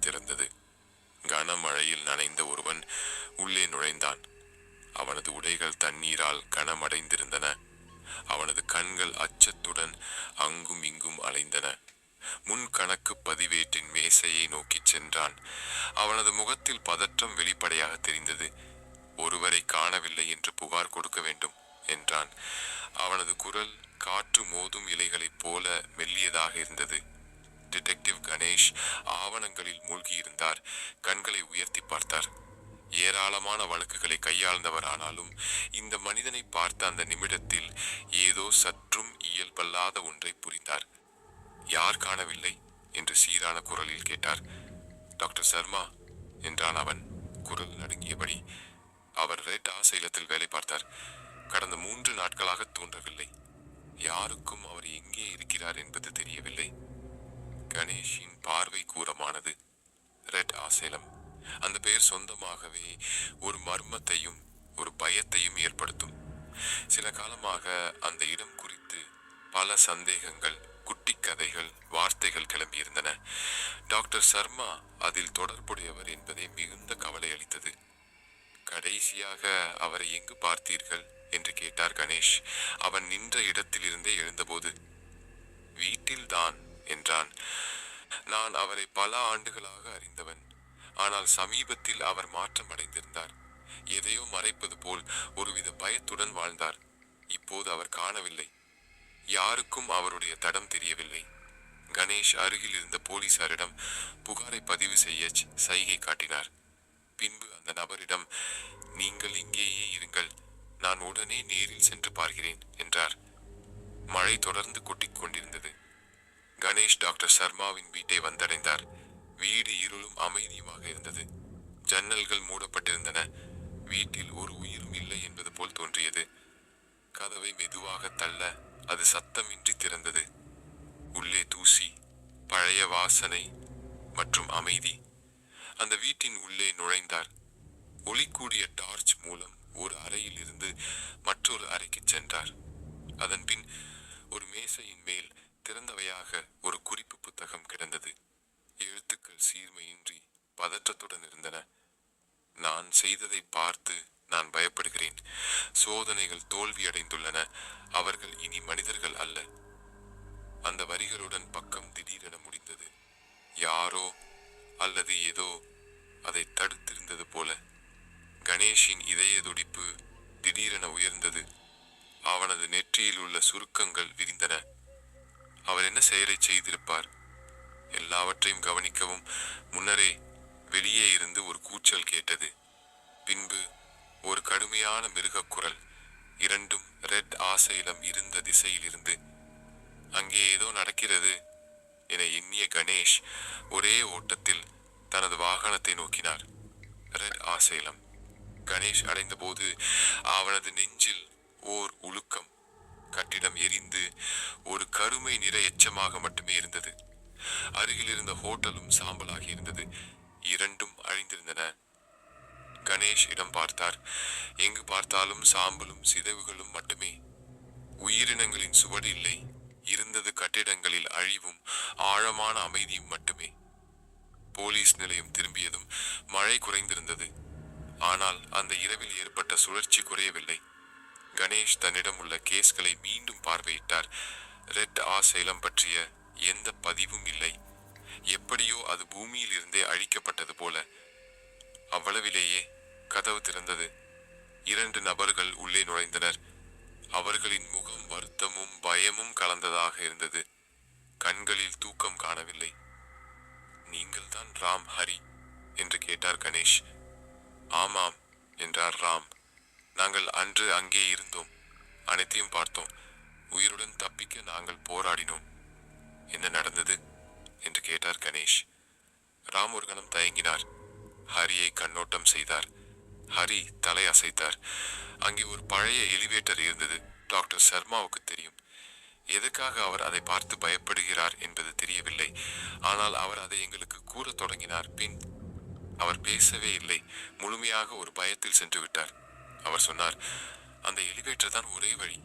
திறந்தது. கனமழையில் நனைந்த ஒருவன் உள்ளே நுழைந்தான். அவனது உடைகள் தண்ணீரால் கனமடைந்திருந்தன. அவனது கண்கள் அச்சத்துடன் அங்கும் இங்கும் அலைந்தன. முன் கணக்கு பதிவேட்டின் மேசையை நோக்கி சென்றான். அவனது முகத்தில் பதற்றம் வெளிப்படையாக தெரிந்தது. ஒருவரை காணவில்லை என்று புகார் கொடுக்க வேண்டும் என்றான். அவனது குரல் காற்று மோதும் இலைகளைப் போல மெல்லியதாக இருந்தது. டிடெக்டிவ் கணேஷ் ஆவணங்களில் மூழ்கியிருந்தார். கண்களை உயர்த்தி பார்த்தார். ஏராளமான வழக்குகளை கையாழ்ந்தவர். ஆனாலும் இந்த மனிதனை பார்த்த அந்த நிமிடத்தில் ஏதோ சற்றும் இயல்பல்லாத ஒன்றை புரிந்தார். யார் காணவில்லை என்று சீரான குரலில் கேட்டார். டாக்டர் சர்மா என்றான் அவன், குரல் நடுங்கியபடி. அவர் ரெட் ஆசைலத்தில் வேலை பார்த்தார். கடந்த 3 நாட்களாக தோன்றவில்லை. யாருக்கும் அவர் எங்கே இருக்கிறார் என்பது தெரியவில்லை. கணேஷின் பார்வை கூரமானது. ரெட் ஆசைலம், அந்த பெயர் சொந்தமாகவே ஒரு மர்மத்தையும் ஒரு பயத்தையும் ஏற்படுத்தும். சில காலமாக அந்த இடம் குறித்து பல சந்தேகங்கள், குட்டி கதைகள், வார்த்தைகள் கிளம்பியிருந்தன. டாக்டர் சர்மா அதில் தொடர்புடையவர் என்பதை மிகுந்த கவலை அளித்தது. கடைசியாக அவரை எங்கு பார்த்தீர்கள் என்று கேட்டார் கணேஷ். அவன் நின்ற இடத்திலிருந்தே எழுந்தபோது. வீட்டில்தான் என்றான். நான் அவரை பல ஆண்டுகளாக அறிந்தவன். ஆனால் சமீபத்தில் அவர் மாற்றம் அடைந்திருந்தார். எதையோ மறைப்பது போல் ஒருவித பயத்துடன் வாழ்ந்தார். இப்போது அவர் காணவில்லை. யாருக்கும் அவருடைய தடம் தெரியவில்லை. கணேஷ் அருகில் இருந்த போலீசாரிடம் புகாரை பதிவு செய்ய சைகை காட்டினார். பின்பு அந்த நபரிடம், நீங்கள் இங்கேயே இருங்கள், நான் உடனே நேரில் சென்று பார்க்கிறேன் என்றார். மழை தொடர்ந்து கொட்டிக் கொண்டிருந்தது. கணேஷ் டாக்டர் சர்மாவின் வீட்டை வந்தடைந்தார். வீடு இருளும் அமைதியுமாக இருந்தது. ஜன்னல்கள் மூடப்பட்டிருந்தன. வீட்டில் ஒரு உயிரும் இல்லை என்பது போல் தோன்றியது. கதவை மெதுவாக தள்ள அது சத்தமின்றி திறந்தது. உள்ளே தூசி, பழைய வாசனை மற்றும் அமைதி. அந்த வீட்டின் உள்ளே நுழைந்தார். ஒளி கூடிய டார்ச் மூலம் ஒரு அறையில் இருந்து மற்றொரு அறைக்கு சென்றார். அதன் பின் ஒரு மேசையின் மேல் திறந்தவையாக ஒரு குறிப்பு புத்தகம் கிடந்தது. எழுத்துக்கள் சீர்மையின்றி பதற்றத்துடன் இருந்தன. நான் செய்ததை பார்த்து நான் பயப்படுகிறேன். சோதனைகள் தோல்வியடைந்துள்ளன. அவர்கள் இனி மனிதர்கள் அல்ல. அந்த வரிகளுடன் பக்கம் திடீரென முடிந்தது. யாரோ அல்லது ஏதோ அதை தடுத்திருந்தது போல. கணேஷின் இதய துடிப்பு திடீரென உயர்ந்தது. அவனது நெற்றியில் உள்ள சுருக்கங்கள் விரிந்தன. அவர் என்ன செயலை செய்திருப்பார்? எல்லாவற்றையும் கவனிக்கவும் முன்னரே வெளியே இருந்து ஒரு கூச்சல் கேட்டது. பின்பு ஒரு கடுமையான மிருக குரல். இரண்டும் ரெட் ஆசைலம் இருந்த திசையிலிருந்து. அங்கே ஏதோ நடக்கிறது என எண்ணிய கணேஷ் ஒரே ஓட்டத்தில் தனது வாகனத்தை நோக்கினார். ரெட் ஆசைலம். கணேஷ் அடைந்த போது அவனது நெஞ்சில் ஓர் உலுக்கம். கட்டிடம் எரிந்து ஒரு கருமை நிற எச்சமாக மட்டுமே இருந்தது. அருகில் இருந்த ஹோட்டலும் சாம்பலாகி இருந்தது. இரண்டும் அழிந்திருந்தன. கணேஷ் இடம் பார்த்தார். எங்கு பார்த்தாலும் சாம்பலும் சிதைவுகளும் மட்டுமே. உயிரினங்களின் சுவடு இல்லை. இருந்தது கட்டிடங்களில் அழிவும் ஆழமான அமைதியும் மட்டுமே. போலீஸ் நிலையம் திரும்பியதும் மழை குறைந்திருந்தது. ஆனால் அந்த இரவில் ஏற்பட்ட சுழற்சி குறையவில்லை. கணேஷ் தன்னிடம் உள்ள கேஸ்களை மீண்டும் பார்வையிட்டார். ரெட் ஆசைலம் பற்றிய எந்த பதிவும் இல்லை. எப்படியோ அது பூமியில் இருந்தே அழிக்கப்பட்டது போல. அவ்வளவிலேயே கதவு திறந்தது. 2 நபர்கள் உள்ளே நுழைந்தனர். அவர்களின் முகம் வருத்தமும் பயமும் கலந்ததாக இருந்தது. கண்களில் தூக்கம் காணவில்லை. நீங்கள் தான் ராம் ஹரி என்று கேட்டார் கணேஷ். ஆமாம் என்றார் ராம். நாங்கள் அன்று அங்கே இருந்தோம். அனைத்தையும் பார்த்தோம். உயிருடன் தப்பிக்க நாங்கள் போராடினோம். என்ன நடந்தது என்று கேட்டார் கணேஷ். ராம் ஒரு கணம் தயங்கினார். ஹரியை கண்ணோட்டம் செய்தார். ஹரி தலை அசைத்தார். அங்கே ஒரு பழைய எலிவேட்டர் இருந்தது. டாக்டர் சர்மாவுக்கு தெரியும். எதற்காக அவர் அதை பார்த்து பயப்படுகிறார் என்பது தெரியவில்லை. ஆனால் அவர் அதை எங்களுக்கு கூற தொடங்கினார். பின் அவர் பேசவே இல்லை. முழுமையாக ஒரு பயத்தில் சென்று விட்டார். அவர் சொன்னார், அந்த எலிவேட்டர் தான் ஒரே வழி.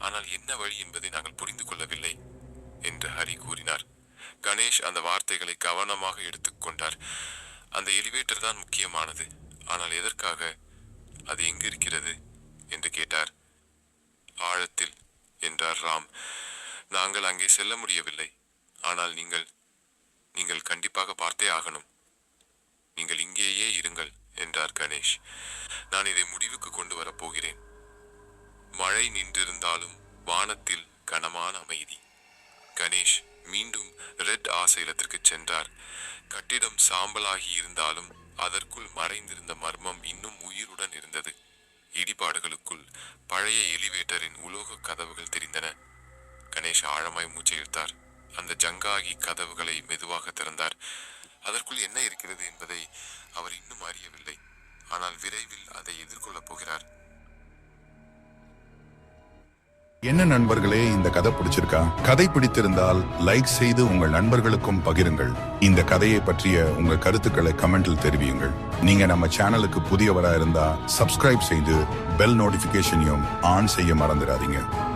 ஆனால் என்ன வழி என்பதை நாங்கள் புரிந்து கொள்ளவில்லை என்று ஹரி கூறினார். கணேஷ் அந்த வார்த்தைகளை கவனமாக எடுத்துக்கொண்டார். அந்த எலிவேட்டர் தான் முக்கியமானது. ஆனால் எதற்காக? அது எங்கு இருக்கிறது என்று கேட்டார். ஆழத்தில் என்றார் ராம். நாங்கள் அங்கே செல்ல முடியவில்லை. ஆனால் நீங்கள் கண்டிப்பாக பார்த்தே ஆகணும். நீங்கள் இங்கேயே இருங்கள் என்றார் கணேஷ். நான் இதை முடிவுக்கு கொண்டு வரப்போகிறேன். மழை நின்றிருந்தாலும் வானத்தில் கனமான அமைதி. கணேஷ் மீண்டும் ரெட் ஆசைலத்திற்கு சென்றார். கட்டிடம் சாம்பலாகி இருந்தாலும் அதற்குள் மறைந்திருந்த மர்மம் இன்னும் உயிருடன் இருந்தது. இடிபாடுகளுக்குள் பழைய எலிவேட்டரின் உலோக கதவுகள் தெரிந்தன. கணேஷ் ஆழமாய் மூச்சை இழுத்தார். அந்த ஜங்காகி கதவுகளை மெதுவாக திறந்தார். அதற்குள் என்ன இருக்கிறது என்பதை அவர் இன்னும் அறியவில்லை. ஆனால் விரைவில் அதை எதிர்கொள்ளப் போகிறார். என்ன நண்பர்களே, இந்த கதை பிடிச்சிருக்கா? கதை பிடித்திருந்தால் லைக் செய்து உங்கள் நண்பர்களுக்கும் பகிருங்கள். இந்த கதையை பற்றிய உங்கள் கருத்துக்களை கமெண்டில் தெரிவியுங்கள். நீங்க நம்ம சேனலுக்கு புதியவரா இருந்தா சப்ஸ்கிரைப் செய்து பெல் நோட்டிபிகேஷனையும் ஆன் செய்ய மறந்துடாதீங்க.